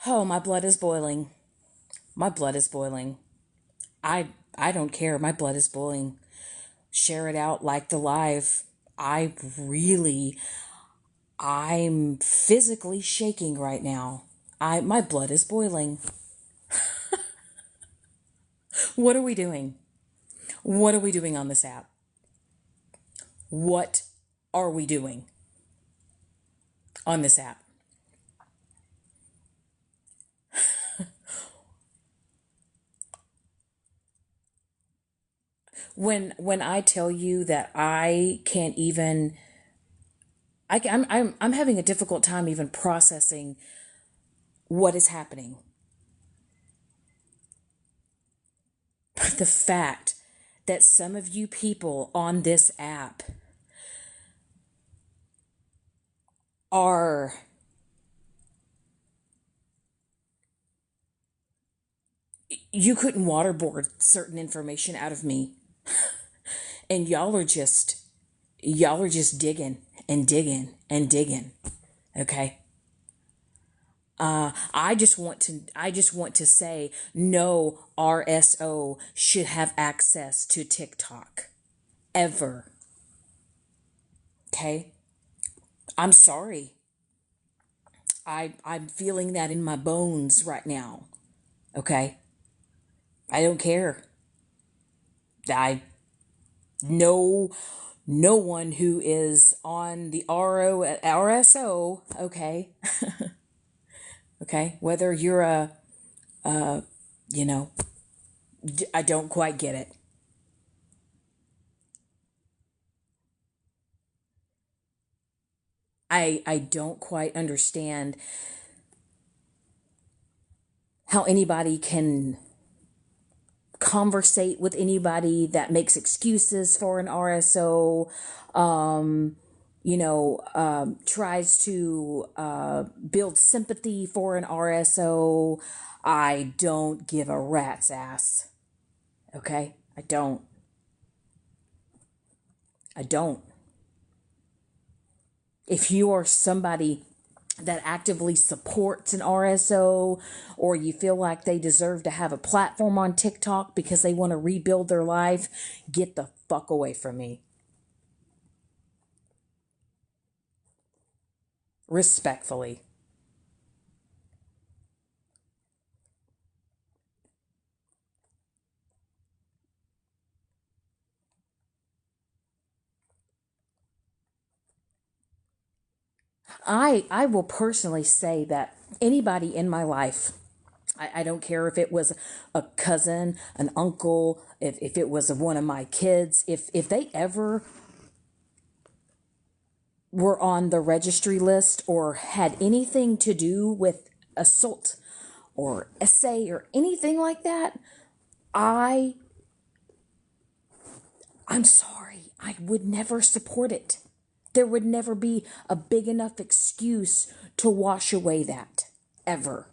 Oh, my blood is boiling. My blood is boiling. I don't care. My blood is boiling. Share it out like the live. I really I'm physically shaking right now. My blood is boiling. What are we doing? What are we doing on this app? What are we doing on this app? When I tell you that I can't even I'm having a difficult time even processing what is happening. The fact that some of you people on this app are you couldn't waterboard certain information out of me, and y'all are just digging and digging and digging. Okay. I just want to say no RSO should have access to TikTok ever. Okay. I'm sorry. I'm feeling that in my bones right now. Okay. I don't care. I know no one who is on the RSO, okay? Okay, whether you're you know, I don't quite get it. I don't quite understand how anybody can conversate with anybody that makes excuses for an RSO, tries to build sympathy for an RSO. I don't give a rat's ass. Okay? I don't. I don't. If you are somebody that actively supports an RSO, or you feel like they deserve to have a platform on TikTok because they want to rebuild their life, get the fuck away from me. Respectfully. I will personally say that anybody in my life, I don't care if it was a cousin, an uncle, if it was one of my kids, if they ever were on the registry list or had anything to do with assault or essay or anything like that, I I'm sorry, I would never support it. There would never be a big enough excuse to wash away that ever.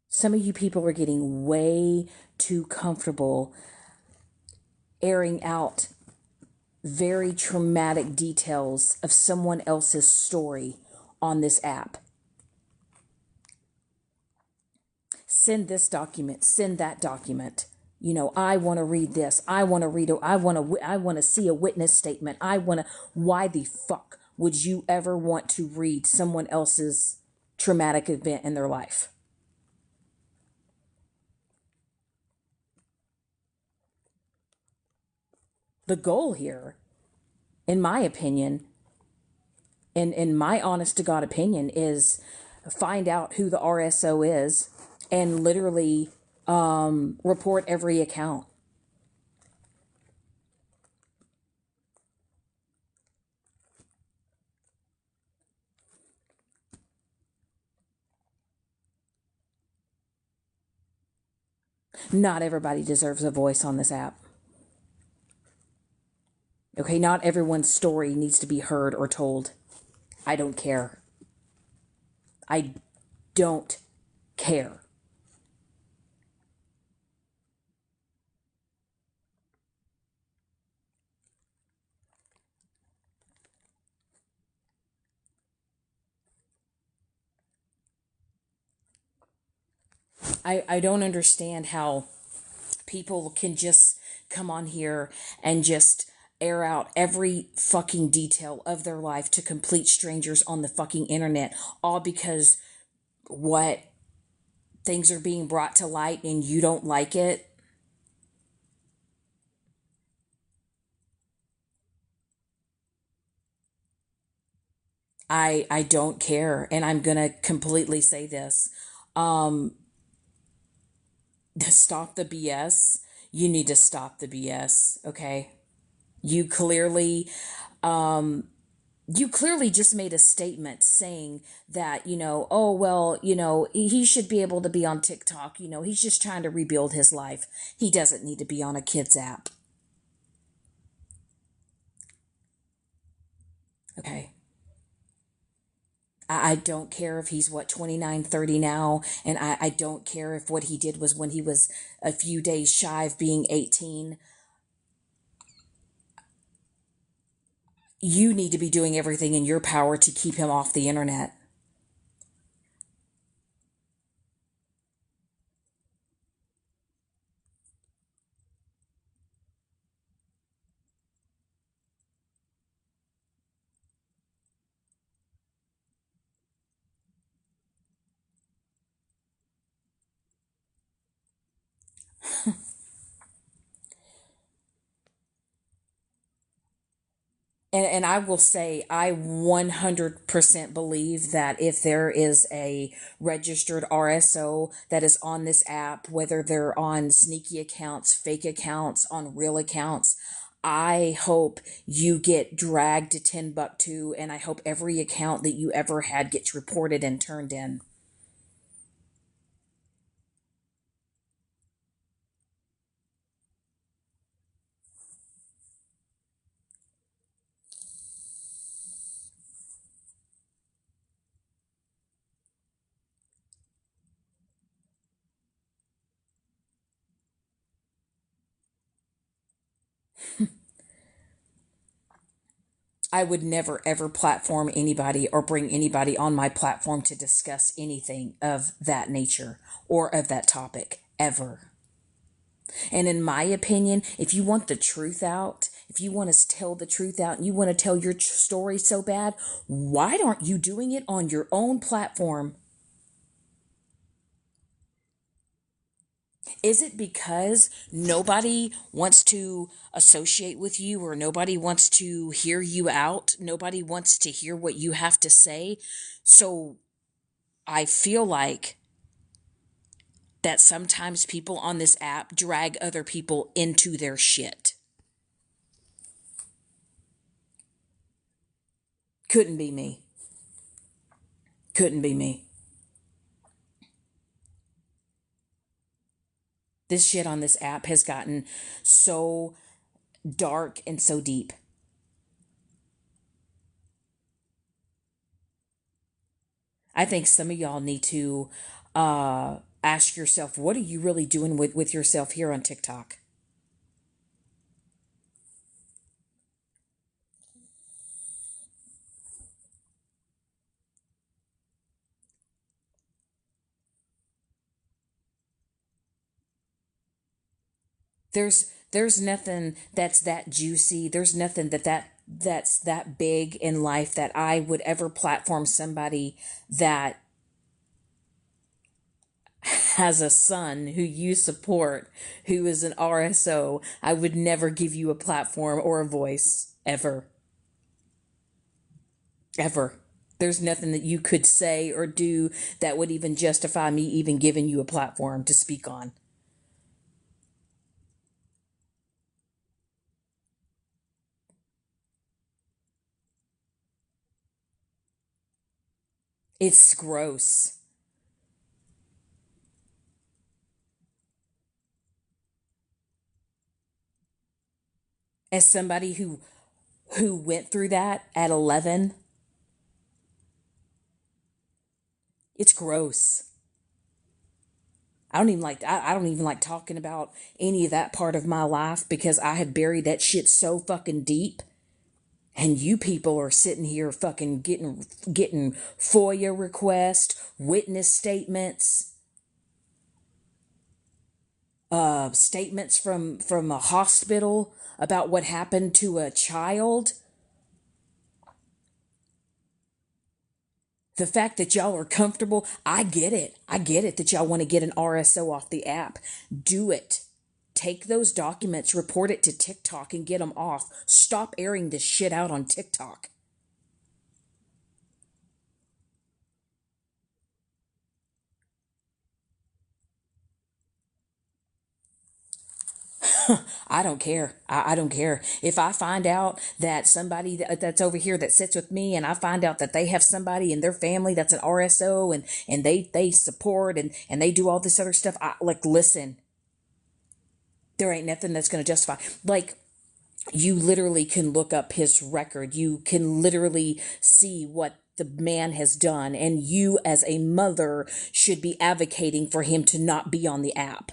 Some of you people are getting way too comfortable airing out very traumatic details of someone else's story on this app. Send this document, send that document. I want to read this. I want to read it. I want to see a witness statement. Why the fuck would you ever want to read someone else's traumatic event in their life? The goal here, in my opinion, in my honest to God opinion, is find out who the RSO is and literally report every account. Not everybody deserves a voice on this app. Okay, not everyone's story needs to be heard or told. I don't care. I don't care. I don't understand how people can just come on here and just air out every fucking detail of their life to complete strangers on the fucking internet, all because what, things are being brought to light and you don't like it. I don't care, and I'm gonna completely say this. Um, Stop the BS. You need to stop the BS. Okay. You clearly, um, you clearly just made a statement saying that, oh, well, he should be able to be on TikTok. He's just trying to rebuild his life. He doesn't need to be on a kid's app. Okay. I don't care if he's, what, 29, 30 now. And I don't care if what he did was when he was a few days shy of being 18. You need to be doing everything in your power to keep him off the internet. And I will say, I 100% believe that if there is a registered RSO that is on this app, whether they're on sneaky accounts, fake accounts, on real accounts, I hope you get dragged to Timbuktu, and I hope every account that you ever had gets reported and turned in. I would never ever platform anybody or bring anybody on my platform to discuss anything of that nature or of that topic ever. And in my opinion, if you want the truth out, if you want to tell the truth out and you want to tell your story so bad, why aren't you doing it on your own platform? Is it because nobody wants to associate with you, or nobody wants to hear you out? Nobody wants to hear what you have to say. So I feel like that sometimes people on this app drag other people into their shit. Couldn't be me. Couldn't be me. This shit on this app has gotten so dark and so deep. I think some of y'all need to ask yourself, what are you really doing with yourself here on TikTok? There's nothing that's that juicy. There's nothing that's that big in life that I would ever platform somebody that has a son who you support, who is an RSO. I would never give you a platform or a voice ever. Ever. There's nothing that you could say or do that would even justify me even giving you a platform to speak on. It's gross. As somebody who went through that at 11, it's gross. I don't even like talking about any of that part of my life because I have buried that shit so fucking deep. And you people are sitting here fucking getting FOIA requests, witness statements, statements from a hospital about what happened to a child. The fact that y'all are comfortable, I get it. I get it that y'all want to get an RSO off the app. Do it. Take those documents, report it to TikTok, and get them off. Stop airing this shit out on TikTok. I don't care. I don't care. If I find out that somebody that's over here that sits with me and I find out that they have somebody in their family that's an RSO and they support and they do all this other stuff, like, listen, there ain't nothing that's going to justify. Like, you literally can look up his record. You can literally see what the man has done. And you, as a mother, should be advocating for him to not be on the app.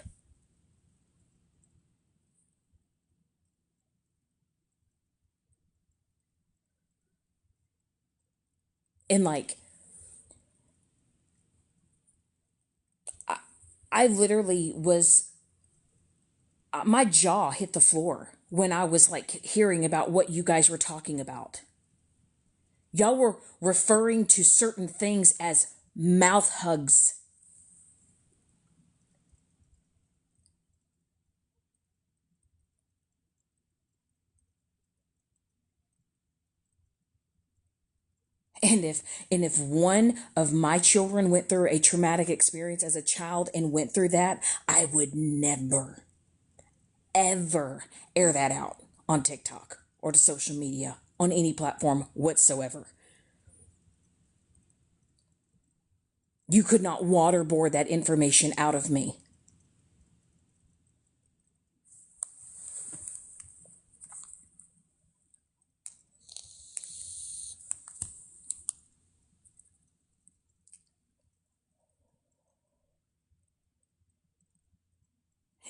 And like, I literally was, my jaw hit the floor when I was like hearing about what you guys were talking about. Y'all were referring to certain things as mouth hugs. And if one of my children went through a traumatic experience as a child and went through that, I would never ever air that out on TikTok or to social media on any platform whatsoever. You could not waterboard that information out of me.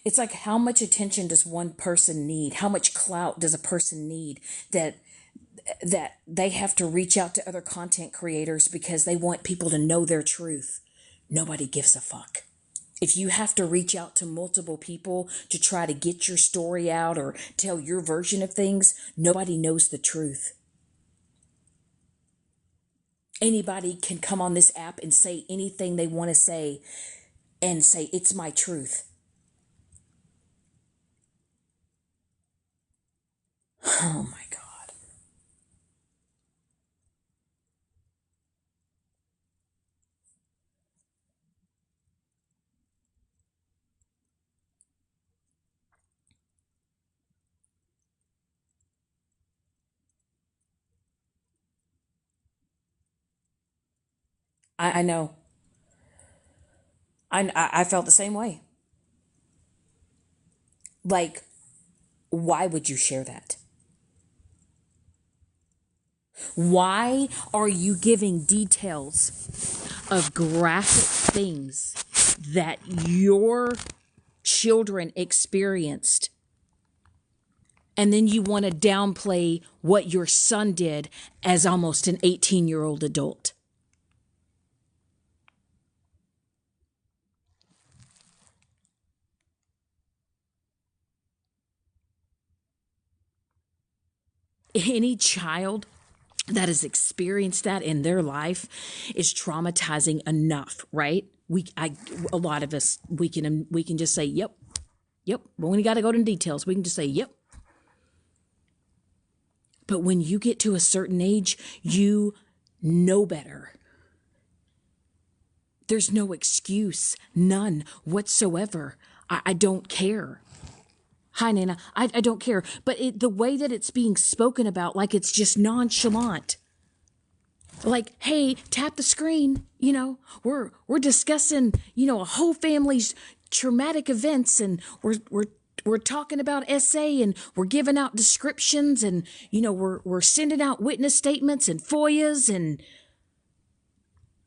It's like, how much attention does one person need? How much clout does a person need that they have to reach out to other content creators because they want people to know their truth? Nobody gives a fuck. If you have to reach out to multiple people to try to get your story out or tell your version of things, nobody knows the truth. Anybody can come on this app and say anything they want to say and say, it's my truth. Oh my God. I know. I felt the same way. Like, why would you share that? Why are you giving details of graphic things that your children experienced, and then you want to downplay what your son did as almost an 18-year-old adult? Any child that has experienced that in their life is traumatizing enough, right? A lot of us, we can just say, yep, yep. But when you got to go into details, we can just say, yep. But when you get to a certain age, you know better. There's no excuse, none whatsoever. I don't care. Hi, Nana. I don't care. But the way that it's being spoken about, like it's just nonchalant. Like, hey, tap the screen. We're discussing, a whole family's traumatic events, and we're talking about essay, and we're giving out descriptions, and we're sending out witness statements and FOIAs, and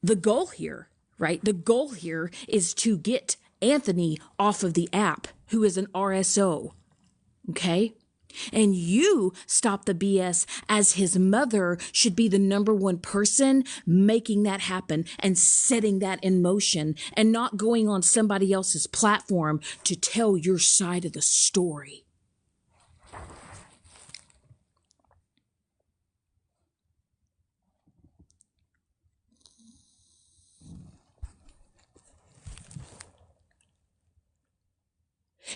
the goal here, right? The goal here is to get Anthony off of the app, who is an RSO. Okay? And you stop the BS, as his mother should be the number one person making that happen and setting that in motion, and not going on somebody else's platform to tell your side of the story.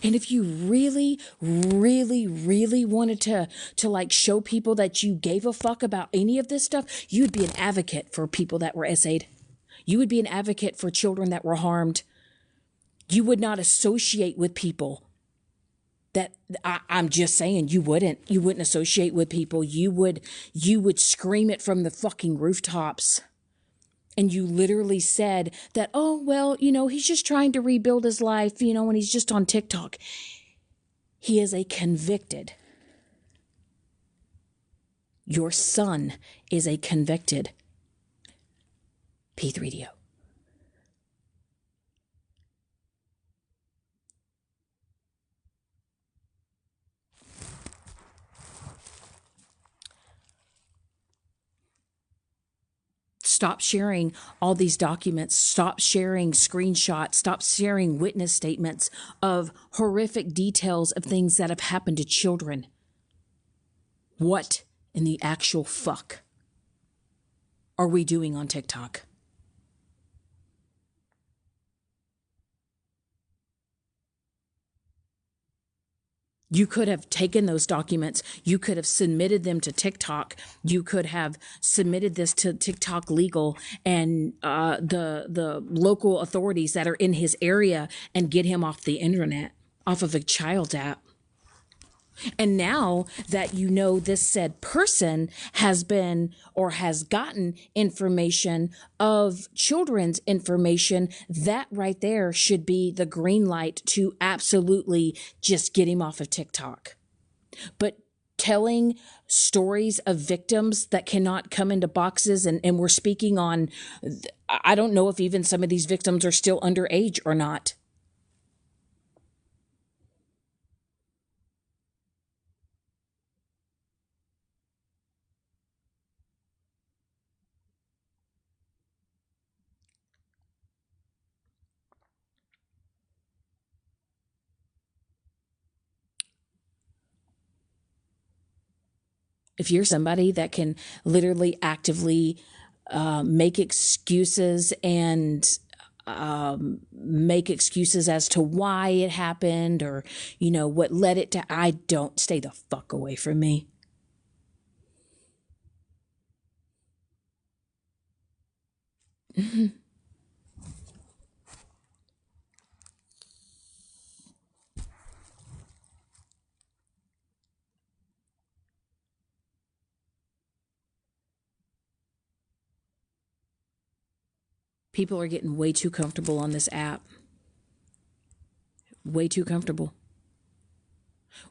And if you really, really, really wanted to like show people that you gave a fuck about any of this stuff, you'd be an advocate for people that were SA'd. You would be an advocate for children that were harmed. You would not associate with people that, I'm just saying, you wouldn't associate with people. You would scream it from the fucking rooftops. And you literally said that, oh, well, he's just trying to rebuild his life, and he's just on TikTok. He is a convicted. Your son is a convicted P3DO. Stop sharing all these documents. Stop sharing screenshots. Stop sharing witness statements of horrific details of things that have happened to children. What in the actual fuck are we doing on TikTok? You could have taken those documents. You could have submitted them to TikTok. You could have submitted this to TikTok Legal and the local authorities that are in his area, and get him off the internet, off of a child's app. And now that this said person has been or has gotten information of children's information, that right there should be the green light to absolutely just get him off of TikTok. But telling stories of victims that cannot come into boxes, and we're speaking on, I don't know if even some of these victims are still underage or not. If you're somebody that can literally actively make excuses and make excuses as to why it happened, or what led it to, I don't, stay the fuck away from me. People are getting way too comfortable on this app. Way too comfortable.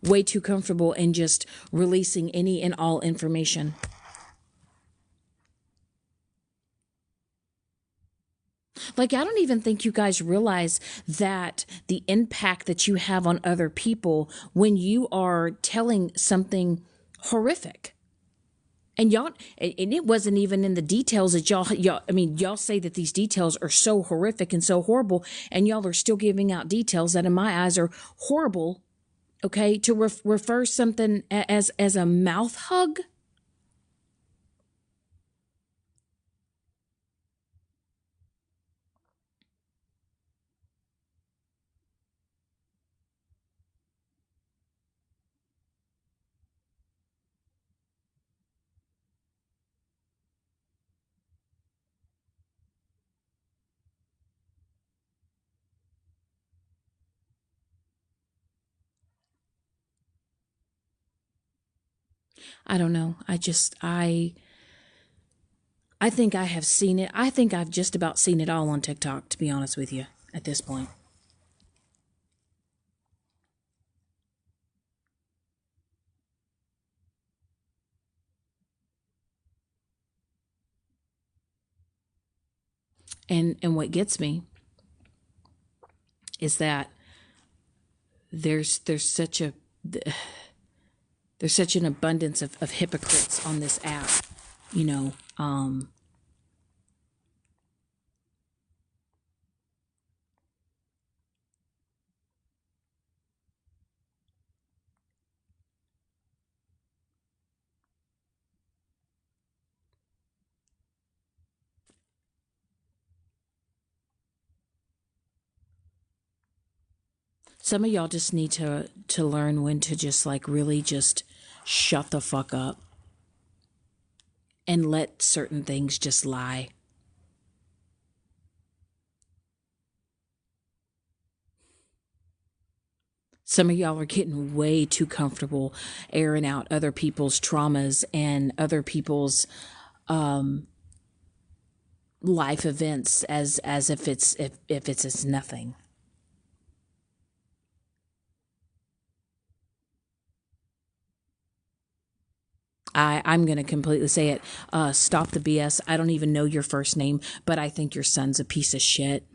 Way too comfortable in just releasing any and all information. Like, I don't even think you guys realize that the impact that you have on other people when you are telling something horrific. And it wasn't even in the details that y'all say that these details are so horrific and so horrible, and y'all are still giving out details that in my eyes are horrible. Okay, to refer something as a mouth hug. I don't know. I think I have seen it. I think I've just about seen it all on TikTok, to be honest with you, at this point. And what gets me is that there's such a there's such an abundance of hypocrites on this app, you know. Some of y'all just need to learn when to just like really just shut the fuck up and let certain things just lie. Some of y'all are getting way too comfortable airing out other people's traumas and other people's life events as if it's nothing. I'm going to completely say it. Stop the BS. I don't even know your first name, but I think your son's a piece of shit.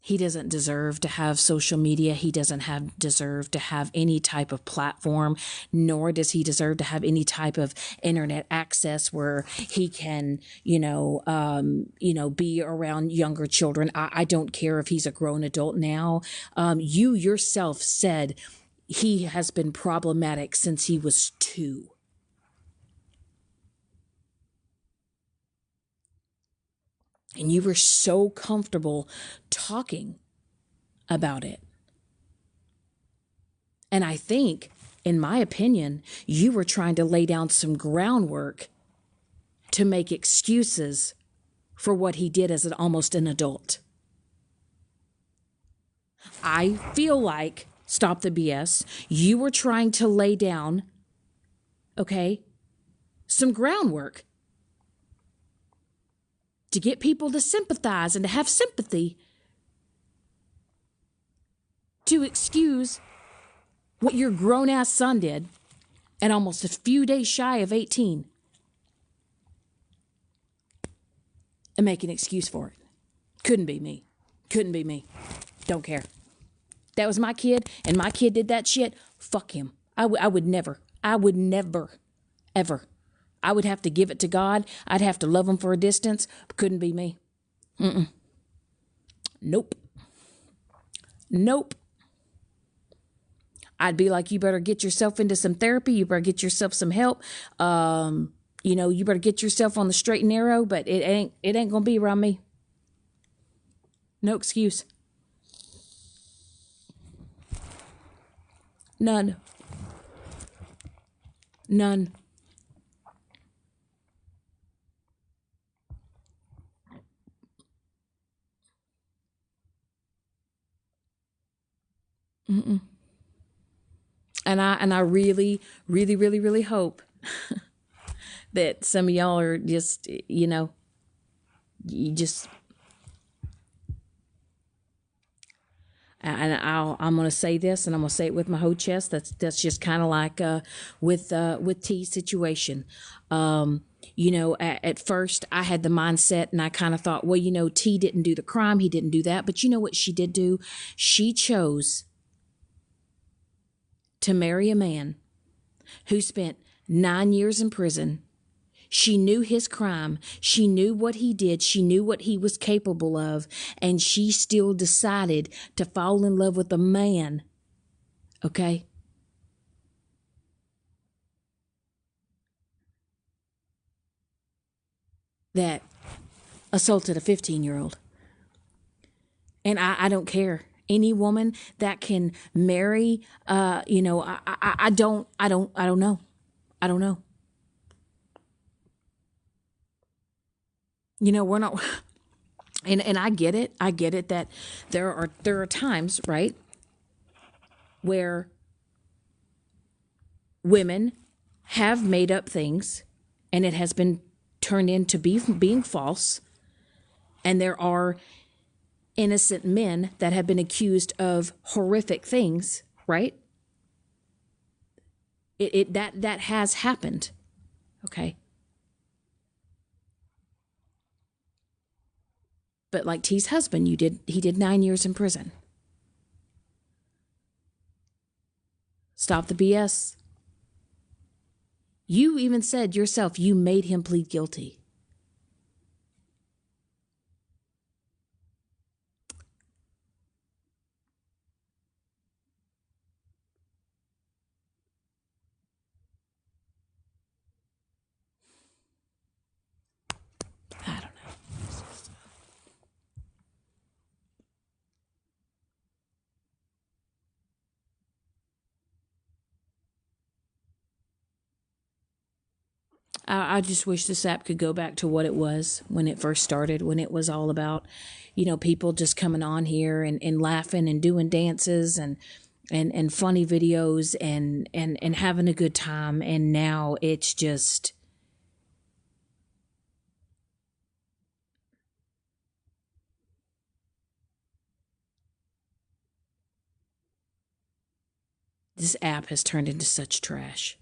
He doesn't deserve to have social media. He doesn't deserve to have any type of platform, nor does he deserve to have any type of internet access where he can, be around younger children. I don't care if he's a grown adult now. You yourself said he has been problematic since he was 2. And you were so comfortable talking about it. And I think, in my opinion, you were trying to lay down some groundwork to make excuses for what he did as almost an adult. I feel like, stop the BS, you were trying to lay down, okay, some groundwork to get people to sympathize and to have sympathy, to excuse what your grown-ass son did and almost a few days shy of 18 and make an excuse for it. Couldn't be me. Couldn't be me. Don't care. That was my kid, and my kid did that shit. Fuck him. I would never, ever. I would have to give it to God. I'd have to love him for a distance. Couldn't be me. Nope. I'd be like, you better get yourself into some therapy. You better get yourself some help. You better get yourself on the straight and narrow, but it ain't gonna be around me. No excuse. None. And I really, really, really, really hope that some of y'all are just, you just, and I'm going to say this, and I'm going to say it with my whole chest. That's just kind of like with T's situation. At first I had the mindset, and I kind of thought, well, T didn't do the crime, he didn't do that, but you know what she did do? She chose to marry a man who spent 9 years in prison. She knew his crime. She knew what he did. She knew what he was capable of. And she still decided to fall in love with a man. Okay? That assaulted a 15-year-old. And I don't care. Any woman that can marry, I don't know. I don't know. We're not, and I get it. I get it that there are times, right, where women have made up things and it has been turned into being false. And there are innocent men that have been accused of horrific things, right? That has happened. Okay. But like T's husband, he did 9 years in prison. Stop the BS. You even said yourself you made him plead guilty. I don't know. I just wish this app could go back to what it was when it first started, when it was all about, people just coming on here and laughing and doing dances and funny videos and having a good time. And now it's just, this app has turned into such trash.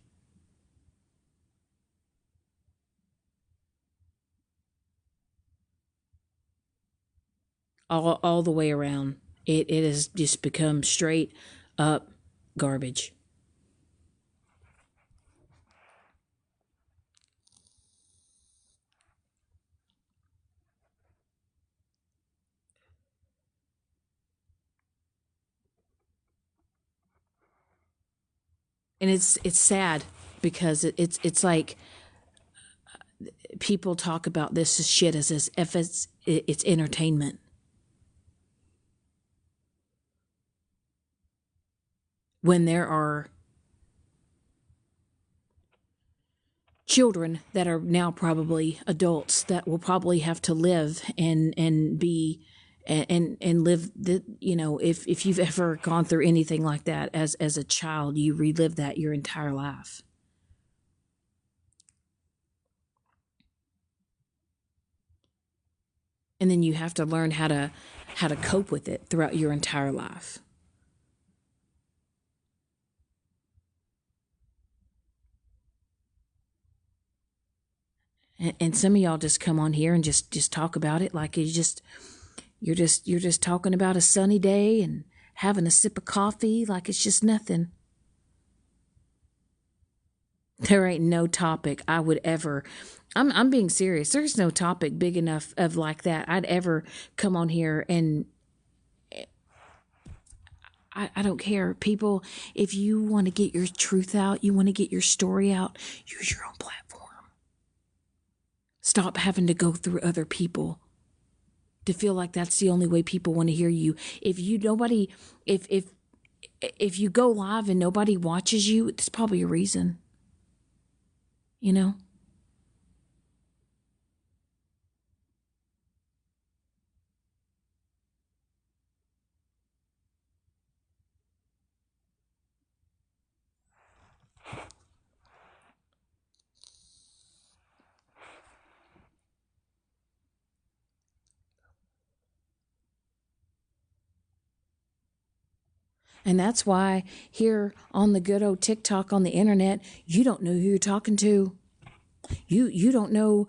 All the way around. It has just become straight up garbage. And it's sad because it's like people talk about this as shit as if it's entertainment. When there are children that are now probably adults that will probably have to live and be and live the, if you've ever gone through anything like that as a child, you relive that your entire life. And then you have to learn how to cope with it throughout your entire life. And some of y'all just come on here and just talk about it like you're just talking about a sunny day and having a sip of coffee like it's just nothing. There ain't no topic I would ever, I'm being serious. There's no topic big enough of like that I'd ever come on here and I don't care. People, if you want to get your truth out, you want to get your story out, use your own platform. Stop having to go through other people to feel like that's the only way people want to hear you. If you go live and nobody watches you, there's probably a reason. You know? And that's why here on the good old TikTok on the internet, you don't know who you're talking to. You don't know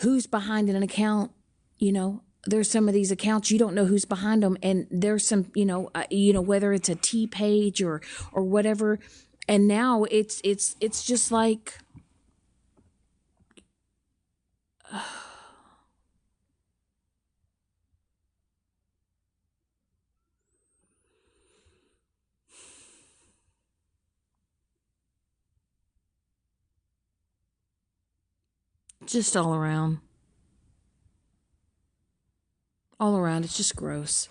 who's behind an account. There's some of these accounts you don't know who's behind them, and there's some whether it's a T page or whatever. And now it's just like just all around. All around, it's just gross.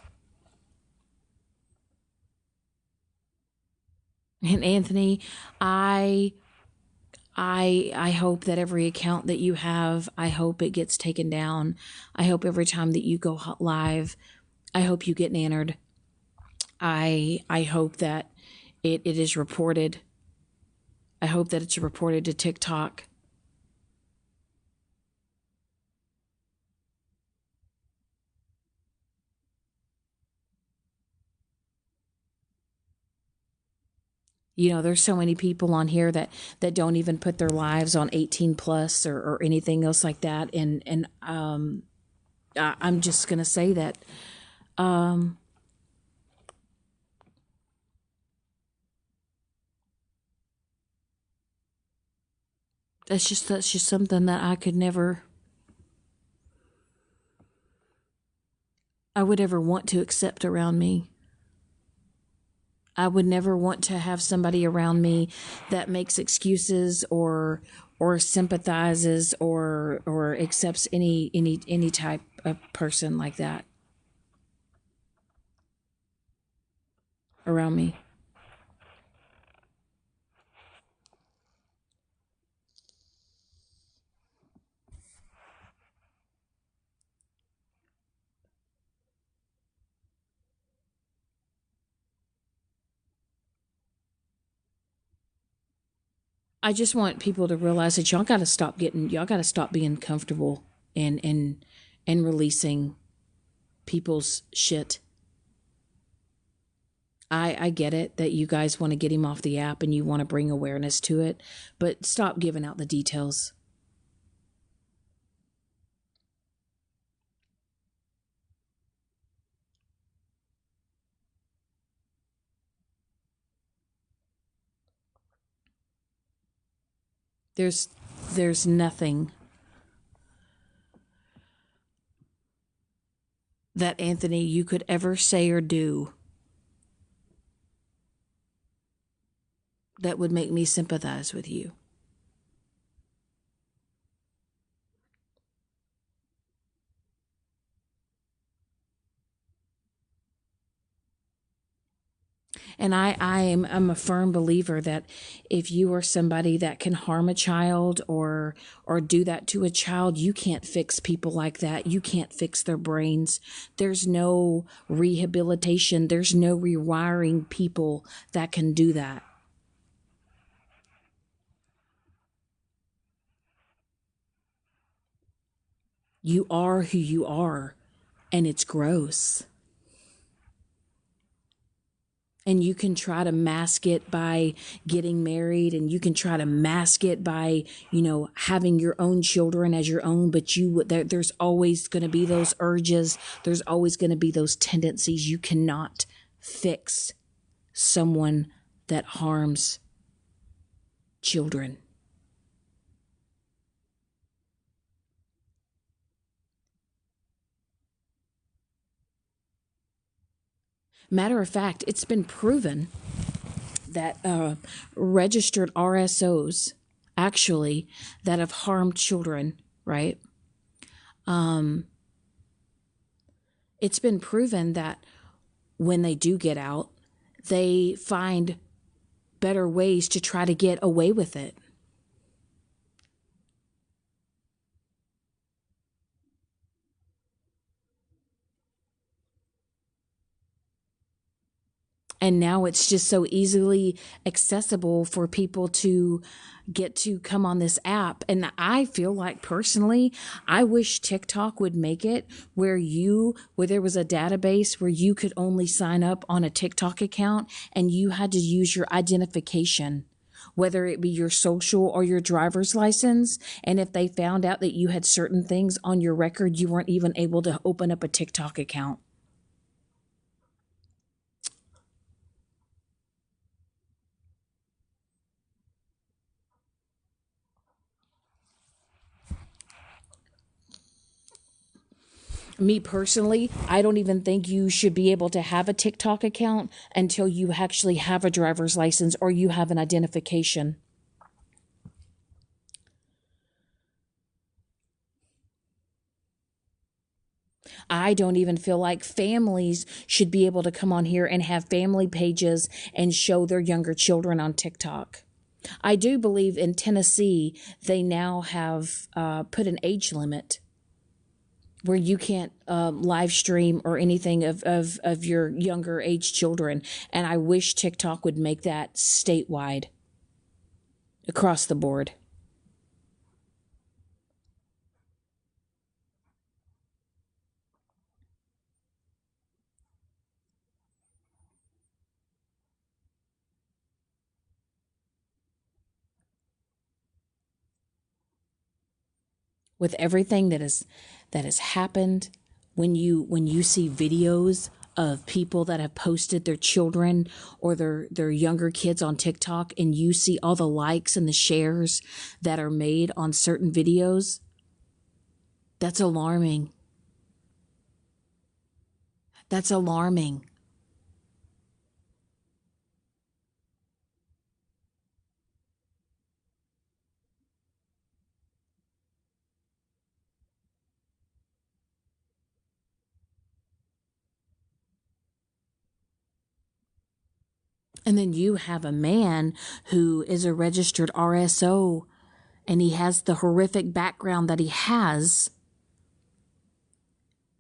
And Anthony, I hope that every account that you have, I hope it gets taken down. I hope every time that you go live, I hope you get nannered. I hope that it is reported. I hope that it's reported to TikTok. There's so many people on here that don't even put their lives on 18 plus or anything else like that. And I'm just going to say that that's just something that I would ever want to accept around me. I would never want to have somebody around me that makes excuses or sympathizes or accepts any type of person like that around me. I just want people to realize that y'all got to stop being comfortable and releasing people's shit. I get it that you guys want to get him off the app and you want to bring awareness to it, but stop giving out the details. There's there's nothing that Anthony you could ever say or do that would make me sympathize with you. And I'm a firm believer that if you are somebody that can harm a child or do that to a child, you can't fix people like that. You can't fix their brains. There's no rehabilitation. There's no rewiring people that can do that. You are who you are, and it's gross. And you can try to mask it by getting married, and you can try to mask it by having your own children as your own, but there's always going to be those urges, there's always going to be those tendencies. You cannot fix someone that harms children. Matter of fact, it's been proven that registered RSOs actually that have harmed children, right? It's been proven that when they do get out, they find better ways to try to get away with it. And now it's just so easily accessible for people to get to come on this app. And I feel like personally, I wish TikTok would make it where there was a database where you could only sign up on a TikTok account and you had to use your identification, whether it be your social or your driver's license. And if they found out that you had certain things on your record, you weren't even able to open up a TikTok account. Me personally, I don't even think you should be able to have a TikTok account until you actually have a driver's license or you have an identification. I don't even feel like families should be able to come on here and have family pages and show their younger children on TikTok. I do believe in Tennessee, they now have put an age limit where you can't live stream or anything of your younger age children. And I wish TikTok would make that statewide across the board. With everything that has happened, when you see videos of people that have posted their children or their younger kids on TikTok, and you see all the likes and the shares that are made on certain videos, that's alarming. That's alarming. And then you have a man who is a registered RSO, and he has the horrific background that he has,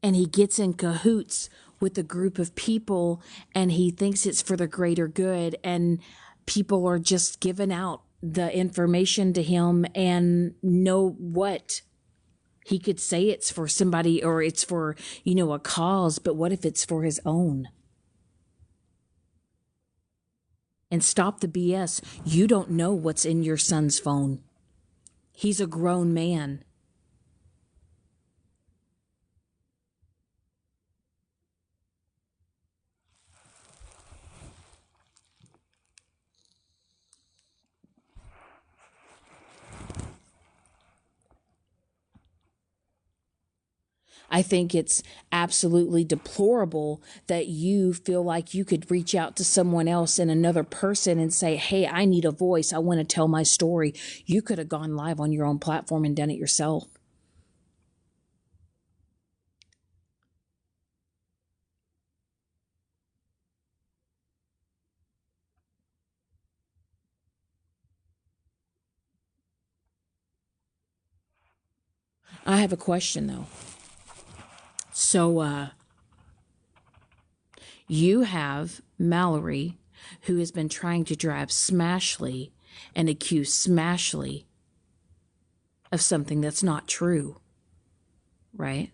and he gets in cahoots with a group of people, and he thinks it's for the greater good, and people are just giving out the information to him, and know what? He could say it's for somebody, or it's for, a cause, but what if it's for his own? And stop the BS. You don't know what's in your son's phone. He's a grown man. I think it's absolutely deplorable that you feel like you could reach out to someone else and another person and say, hey, I need a voice. I want to tell my story. You could have gone live on your own platform and done it yourself. I have a question, though. So, you have Mallory, who has been trying to drive Smashley and accuse Smashley of something that's not true, right?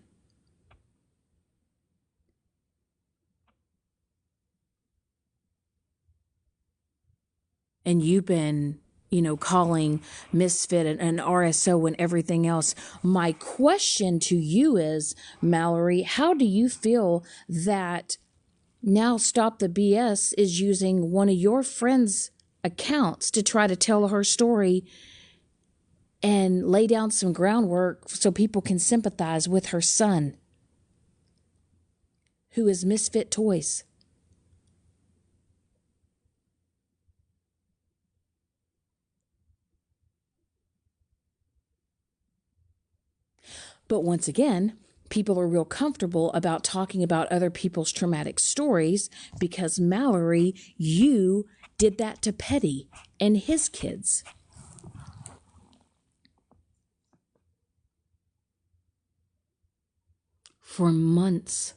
And you've been, calling Misfit and RSO and everything else. My question to you is, Mallory, how do you feel that now Stop the BS is using one of your friends' accounts to try to tell her story and lay down some groundwork so people can sympathize with her son, who is Misfit Toys? But once again, people are real comfortable about talking about other people's traumatic stories because, Mallory, you did that to Petty and his kids. For months.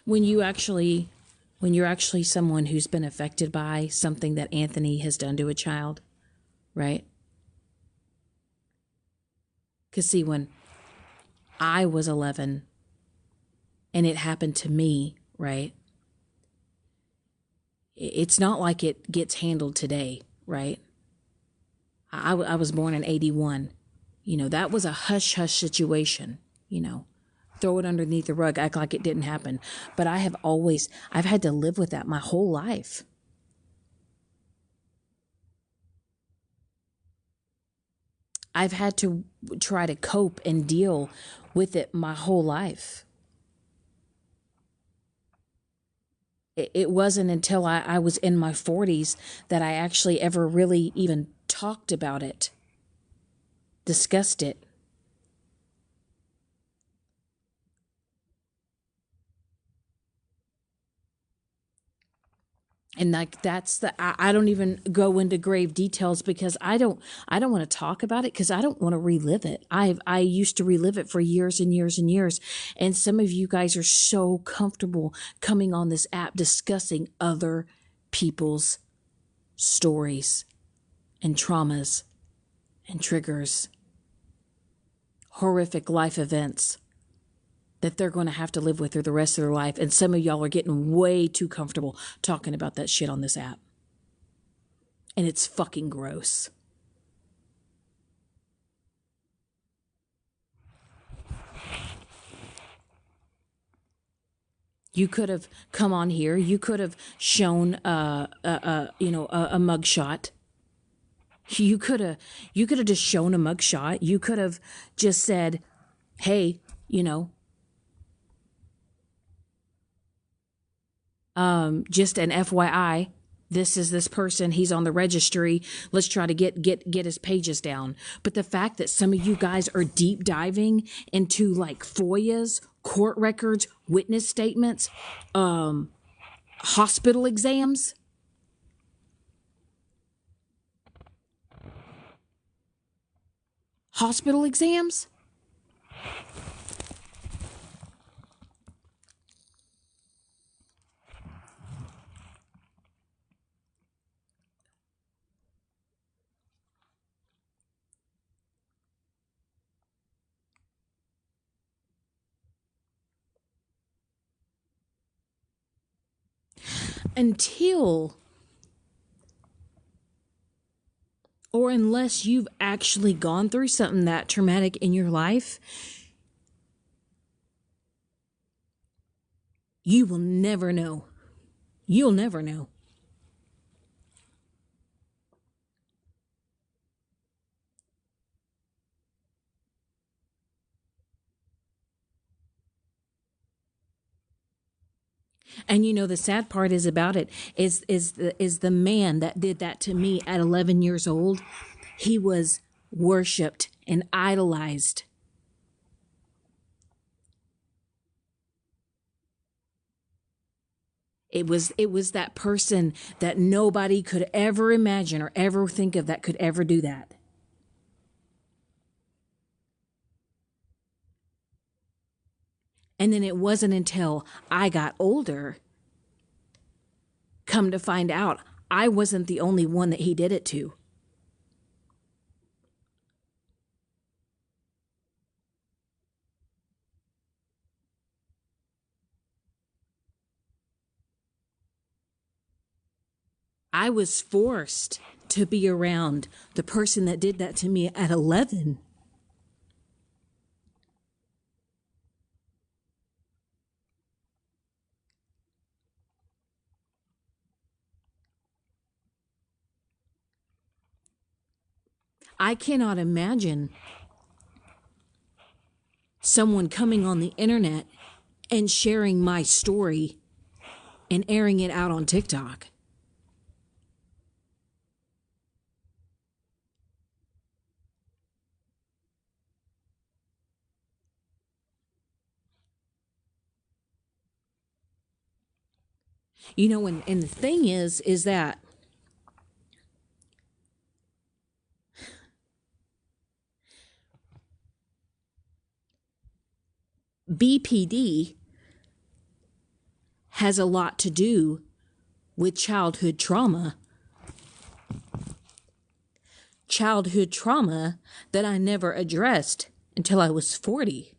When you actually when you're actually someone who's been affected by something that Anthony has done to a child, right? Because, see, when I was 11 and it happened to me, right? It's not like it gets handled today, right? I was born in 81. That was a hush-hush situation, throw it underneath the rug, act like it didn't happen. But I've had to live with that my whole life. I've had to try to cope and deal with it my whole life. It wasn't until I was in my 40s that I actually ever really even talked about it, discussed it. And like I don't even go into grave details because I don't want to talk about it because I don't want to relive it. I used to relive it for years and years and years. And some of you guys are so comfortable coming on this app discussing other people's stories and traumas and triggers, horrific life events that they're going to have to live with through the rest of their life. And some of y'all are getting way too comfortable talking about that shit on this app. And it's fucking gross. You could have come on here. You could have shown a mugshot. You could have just shown a mugshot. You could have just said, "Hey, just an FYI, this is this person. He's on the registry. Let's try to get his pages down." But the fact that some of you guys are deep diving into like FOIAs, court records, witness statements, hospital exams. Hospital exams? Until or unless you've actually gone through something that traumatic in your life, you will never know. You'll never know. And the sad part is about it is the man that did that to me at 11 years old. He was worshipped and idolized. It was that person that nobody could ever imagine or ever think of that could ever do that. And then it wasn't until I got older, come to find out, I wasn't the only one that he did it to. I was forced to be around the person that did that to me at 11. I cannot imagine someone coming on the internet and sharing my story and airing it out on TikTok. And the thing is that BPD has a lot to do with childhood trauma. Childhood trauma that I never addressed until I was 40.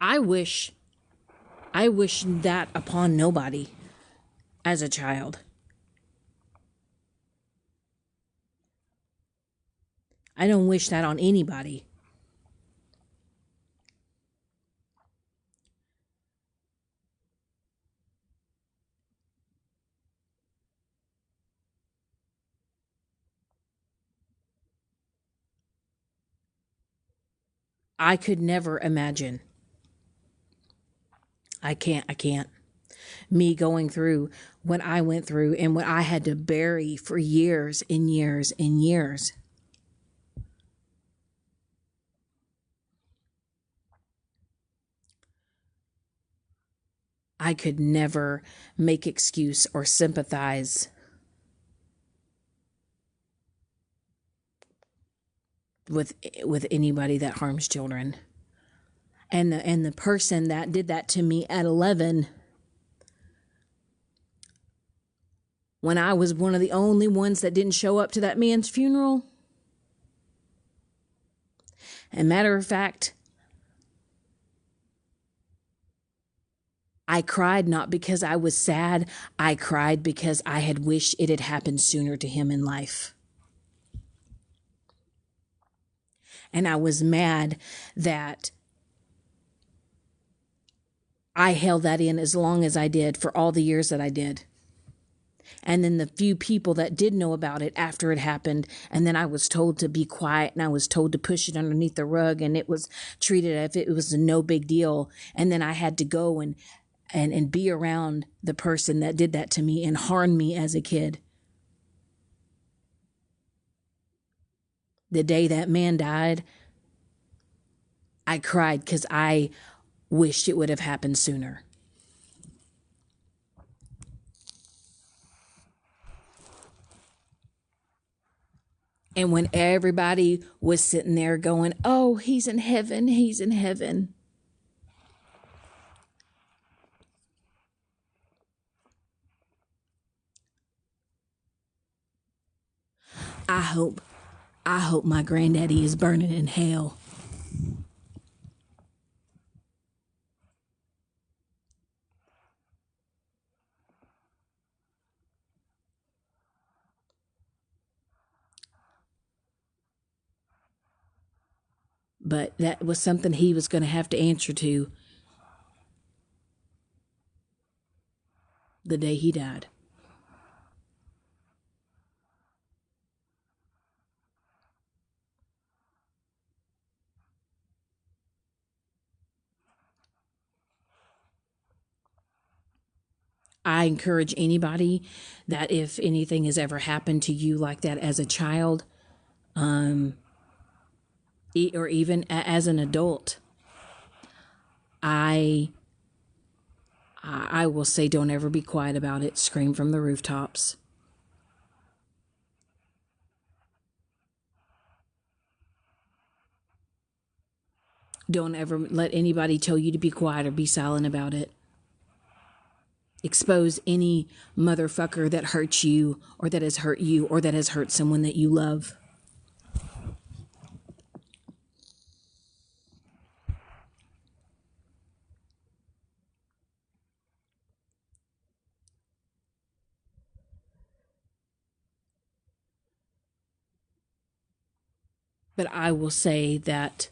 I wish that upon nobody as a child. I don't wish that on anybody. I could never imagine. I can't. Me going through what I went through and what I had to bury for years and years and years. I could never make excuse or sympathize with anybody that harms children. And the person that did that to me at 11, when I was one of the only ones that didn't show up to that man's funeral. And matter of fact, I cried not because I was sad. I cried because I had wished it had happened sooner to him in life. And I was mad that I held that in as long as I did for all the years that I did. And then the few people that did know about it after it happened, and then I was told to be quiet and I was told to push it underneath the rug, and it was treated as if it was a no big deal. And then I had to go and be around the person that did that to me and harmed me as a kid. The day that man died, I cried because I wished it would have happened sooner. And when everybody was sitting there going, oh, he's in heaven, he's in heaven. I hope my granddaddy is burning in hell. But that was something he was going to have to answer to the day he died. I encourage anybody that if anything has ever happened to you like that as a child, or even as an adult, I will say don't ever be quiet about it. Scream from the rooftops. Don't ever let anybody tell you to be quiet or be silent about it. Expose any motherfucker that hurts you or that has hurt you or that has hurt someone that you love. But I will say that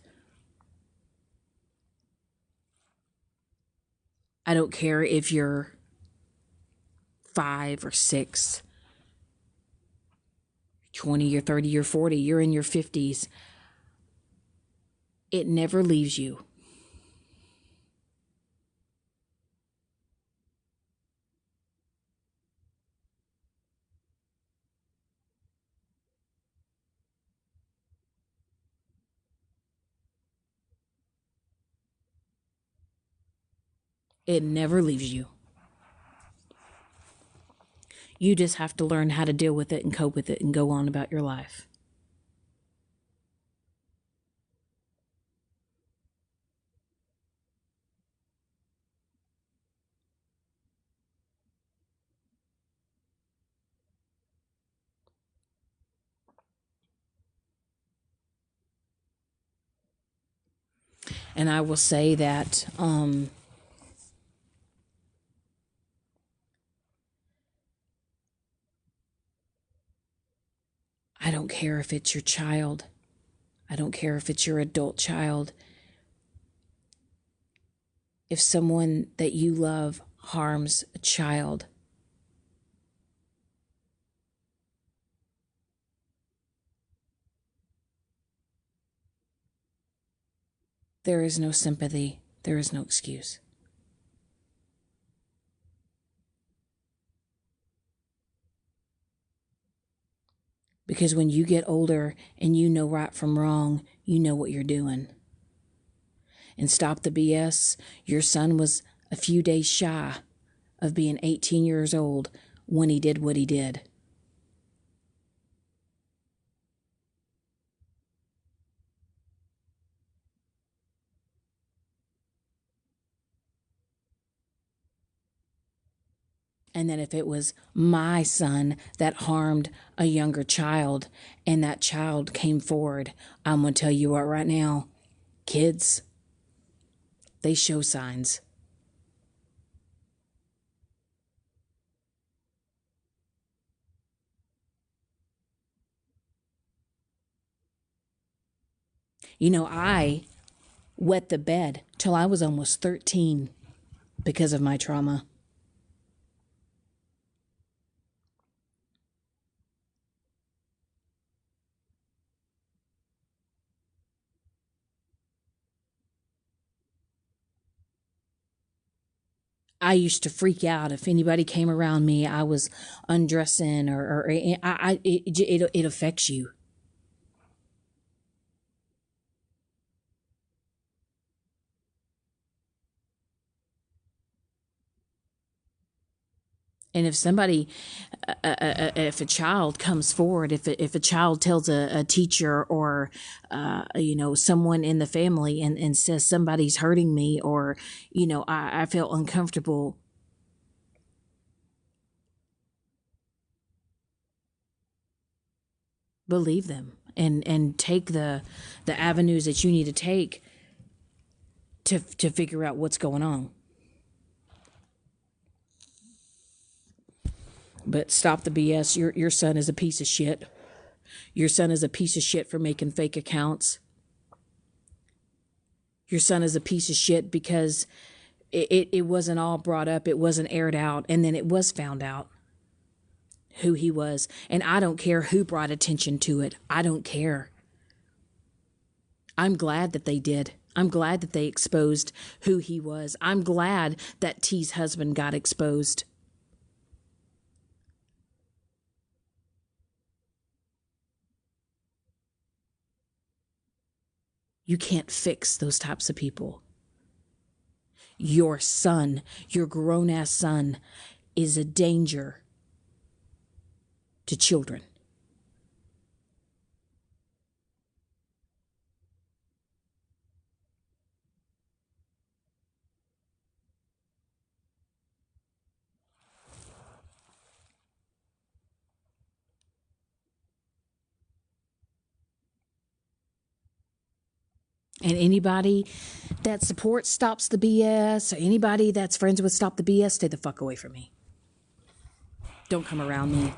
I don't care if you're 5 or 6, 20 or 30 or 40, you're in your 50s. It never leaves you. It never leaves you. You just have to learn how to deal with it and cope with it and go on about your life. And I will say that I don't care if it's your child. I don't care if it's your adult child. If someone that you love harms a child, There is no sympathy. There is no excuse. Because when you get older and you know right from wrong, you know what you're doing. And stop the BS. Your son was a few days shy of being 18 years old when he did what he did. And then if it was my son that harmed a younger child and that child came forward, I'm going to tell you what right now, kids, they show signs. You know, I wet the bed till I was almost 13 because of my trauma. I used to freak out if anybody came around me. I was undressing, it affects you. And if somebody, if a child comes forward, if a child tells a teacher or, someone in the family and says somebody's hurting me or, I feel uncomfortable. Believe them and take the avenues that you need to take to figure out what's going on. But stop the BS. Your son is a piece of shit. Your son is a piece of shit for making fake accounts. Your son is a piece of shit because it wasn't all brought up. It wasn't aired out. And then it was found out who he was. And I don't care who brought attention to it. I don't care. I'm glad that they did. I'm glad that they exposed who he was. I'm glad that T's husband got exposed. You can't fix those types of people. Your son, your grown-ass son, is a danger to children. And anybody that supports Stops the BS or anybody that's friends with Stop the BS, stay the fuck away from me. Don't come around me.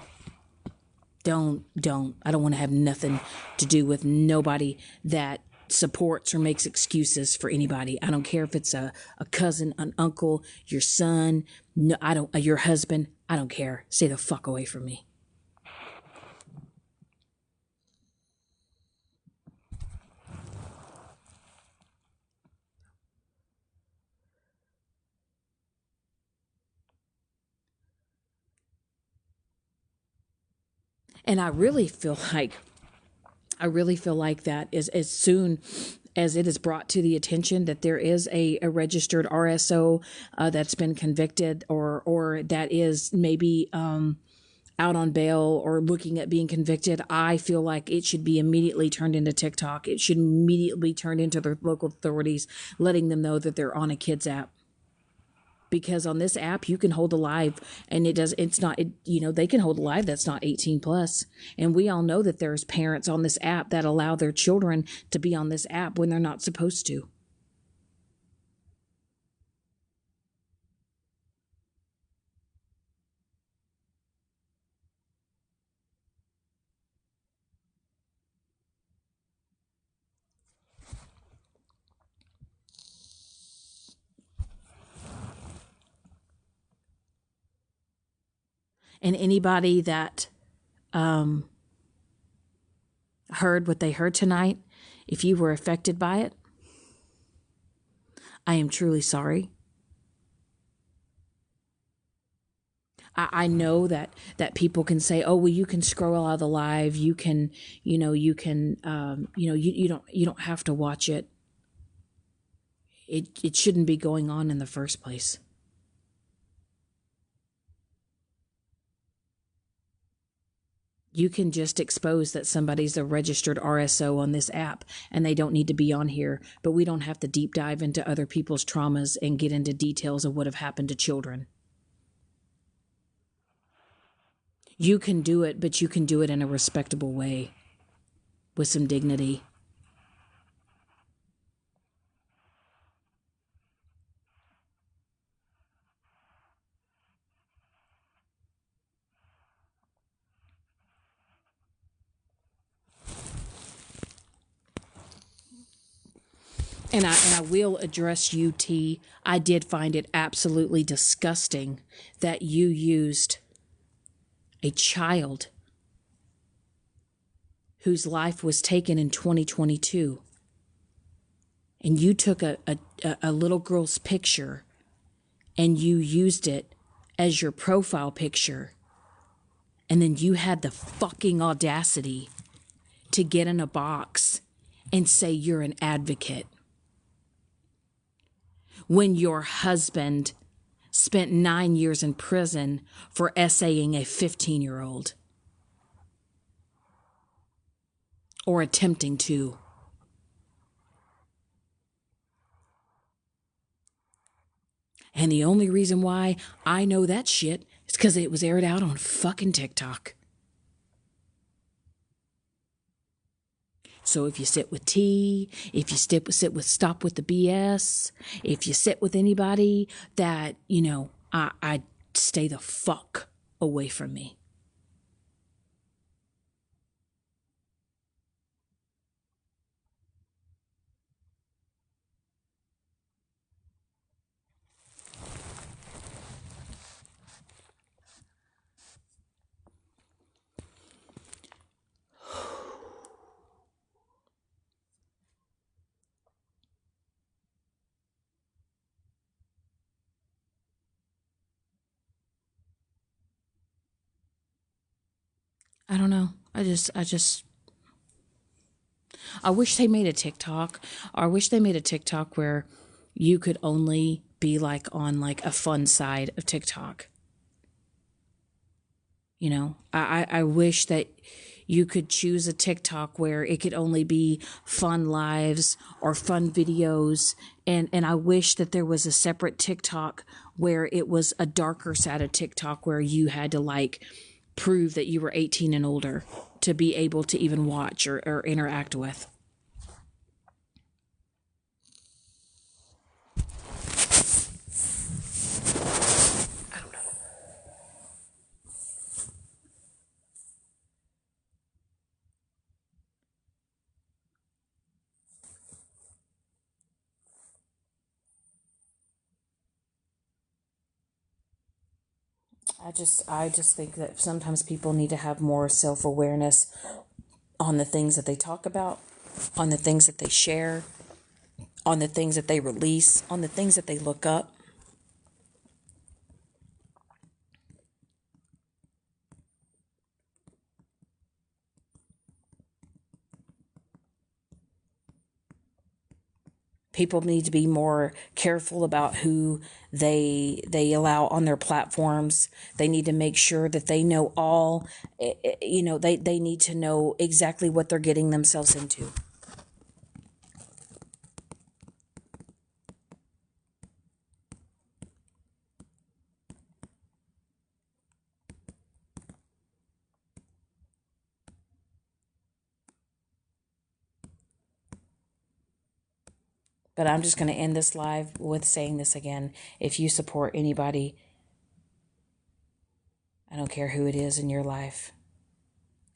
Don't. I don't want to have nothing to do with nobody that supports or makes excuses for anybody. I don't care if it's a cousin, an uncle, your son, no, I don't, your husband. I don't care. Stay the fuck away from me. And I really feel like that is as soon as it is brought to the attention that there is a registered RSO that's been convicted or that is maybe out on bail or looking at being convicted, I feel like it should be immediately turned into TikTok. It should immediately be turned into the local authorities, letting them know that they're on a kids app. Because on this app you can hold a live and they can hold a live that's not 18 plus. And we all know that there's parents on this app that allow their children to be on this app when they're not supposed to. And anybody that heard what they heard tonight, if you were affected by it, I am truly sorry. I know that people can say, oh, well, you can scroll out of the live. You can, you can, you don't have to watch it. It shouldn't be going on in the first place. You can just expose that somebody's a registered RSO on this app and they don't need to be on here, but we don't have to deep dive into other people's traumas and get into details of what have happened to children. You can do it, but you can do it in a respectable way with some dignity. And I will address you, T. I did find it absolutely disgusting that you used a child whose life was taken in 2022. And you took a little girl's picture and you used it as your profile picture. And then you had the fucking audacity to get in a box and say you're an advocate, when your husband spent 9 years in prison for essaying a 15-year-old or attempting to. And the only reason why I know that shit is because it was aired out on fucking TikTok. So if you sit with T, if you sit with Stop with the BS, if you sit with anybody that, I stay the fuck away from me. I don't know. I wish they made a TikTok. Or I wish they made a TikTok where you could only be like on like a fun side of TikTok. I wish that you could choose a TikTok where it could only be fun lives or fun videos. And I wish that there was a separate TikTok where it was a darker side of TikTok where you had to like prove that you were 18 and older to be able to even watch or interact with. I don't know. I just think that sometimes people need to have more self-awareness on the things that they talk about, on the things that they share, on the things that they release, on the things that they look up. People need to be more careful about who they allow on their platforms. They need to make sure that they know all, they need to know exactly what they're getting themselves into. But I'm just going to end this live with saying this again. If you support anybody, I don't care who it is in your life,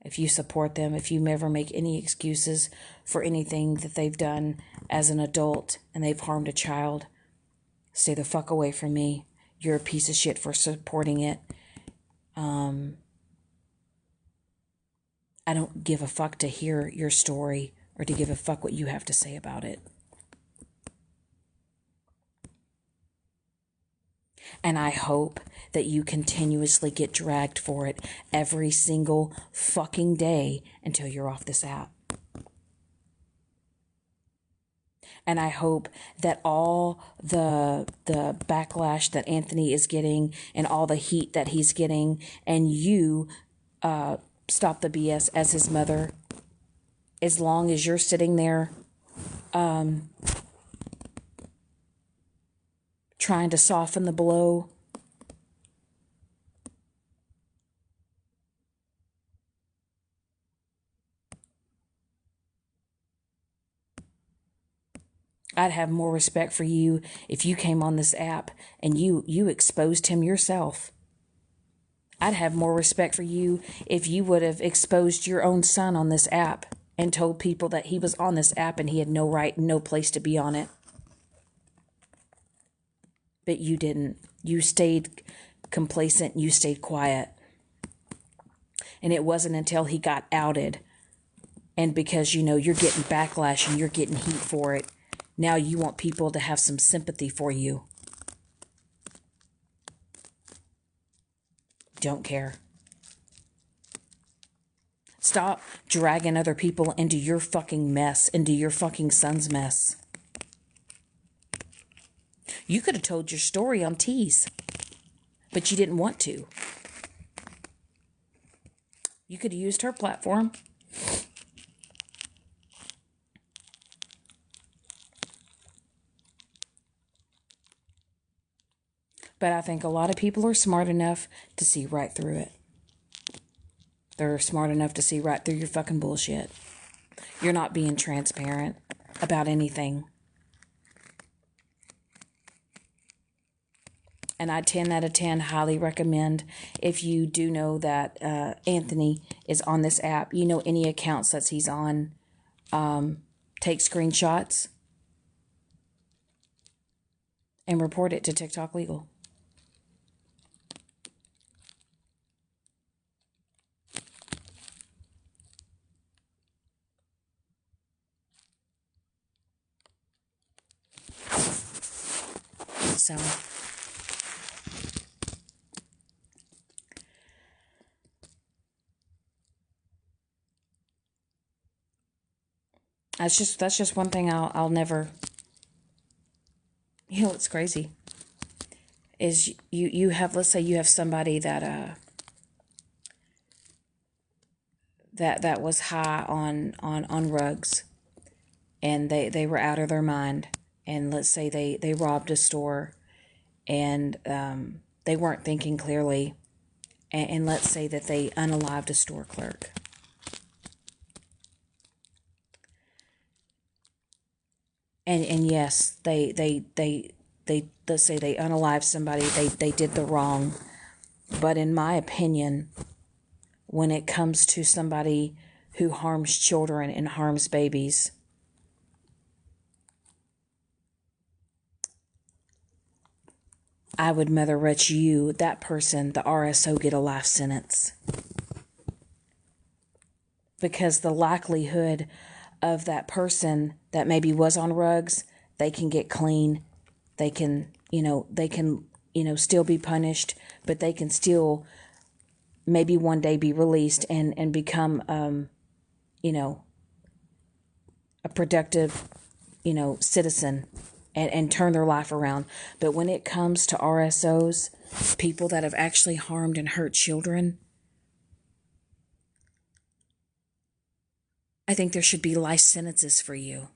if you support them, if you never make any excuses for anything that they've done as an adult and they've harmed a child, stay the fuck away from me. You're a piece of shit for supporting it. I don't give a fuck to hear your story or to give a fuck what you have to say about it. And I hope that you continuously get dragged for it every single fucking day until you're off this app. And I hope that all the backlash that Anthony is getting and all the heat that he's getting, and you stop the BS as his mother, as long as you're sitting there trying to soften the blow. I'd have more respect for you if you came on this app and you exposed him yourself. I'd have more respect for you if you would have exposed your own son on this app and told people that he was on this app and he had no right, no place to be on it. But you didn't. You stayed complacent. You stayed quiet. And it wasn't until he got outed, and because, you know, you're getting backlash and you're getting heat for it, now you want people to have some sympathy for you. Don't care. Stop dragging other people into your fucking mess, into your fucking son's mess. You could have told your story on Tease, but you didn't want to. You could have used her platform. But I think a lot of people are smart enough to see right through it. They're smart enough to see right through your fucking bullshit. You're not being transparent about anything. And I 10 out of 10 highly recommend, if you do know that Anthony is on this app, you know, any accounts that he's on, take screenshots and report it to TikTok Legal. So that's just one thing I'll never. You know what's crazy is you have, let's say you have somebody that that was high on rugs, and they were out of their mind, and let's say they robbed a store, and they weren't thinking clearly, and let's say that they unalived a store clerk. And yes, they let's say they unalived somebody, they did the wrong. But in my opinion, when it comes to somebody who harms children and harms babies, I would rather let you, that person, the RSO, get a life sentence. Because the likelihood of that person that maybe was on rugs, they can get clean. They can, still be punished, but they can still maybe one day be released and become, a productive, citizen and turn their life around. But when it comes to RSOs, people that have actually harmed and hurt children, I think there should be life sentences for you.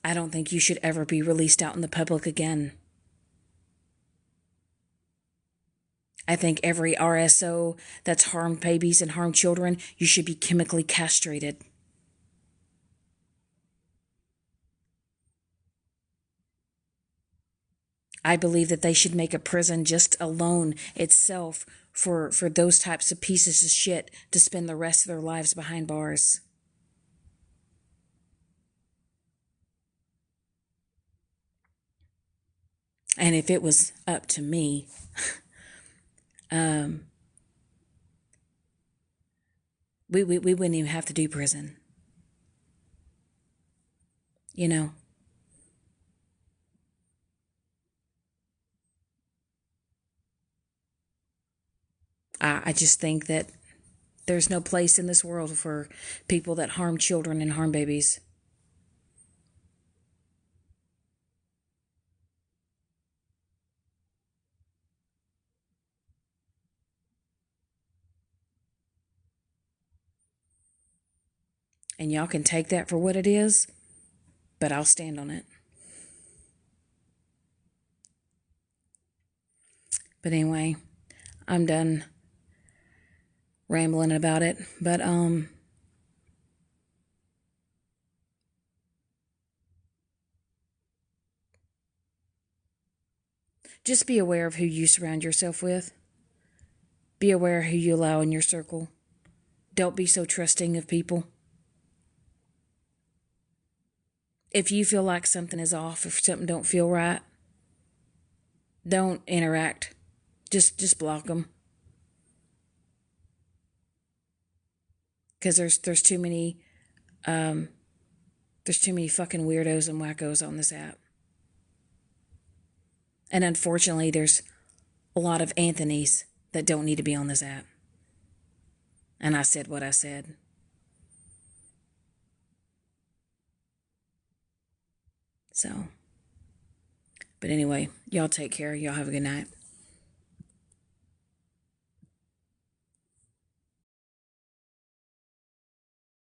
I don't think you should ever be released out in the public again. I think every RSO that's harmed babies and harmed children, you should be chemically castrated. I believe that they should make a prison just alone itself for those types of pieces of shit to spend the rest of their lives behind bars. And if it was up to me, we wouldn't even have to do prison. I just think that there's no place in this world for people that harm children and harm babies. And y'all can take that for what it is, but I'll stand on it. But anyway, I'm done rambling about it. But just be aware of who you surround yourself with. Be aware who you allow in your circle. Don't be so trusting of people. If you feel like something is off, if something don't feel right, don't interact. Just block them. Because there's too many fucking weirdos and wackos on this app. And unfortunately, there's a lot of Anthonys that don't need to be on this app. And I said what I said. So, but anyway, y'all take care. Y'all have a good night.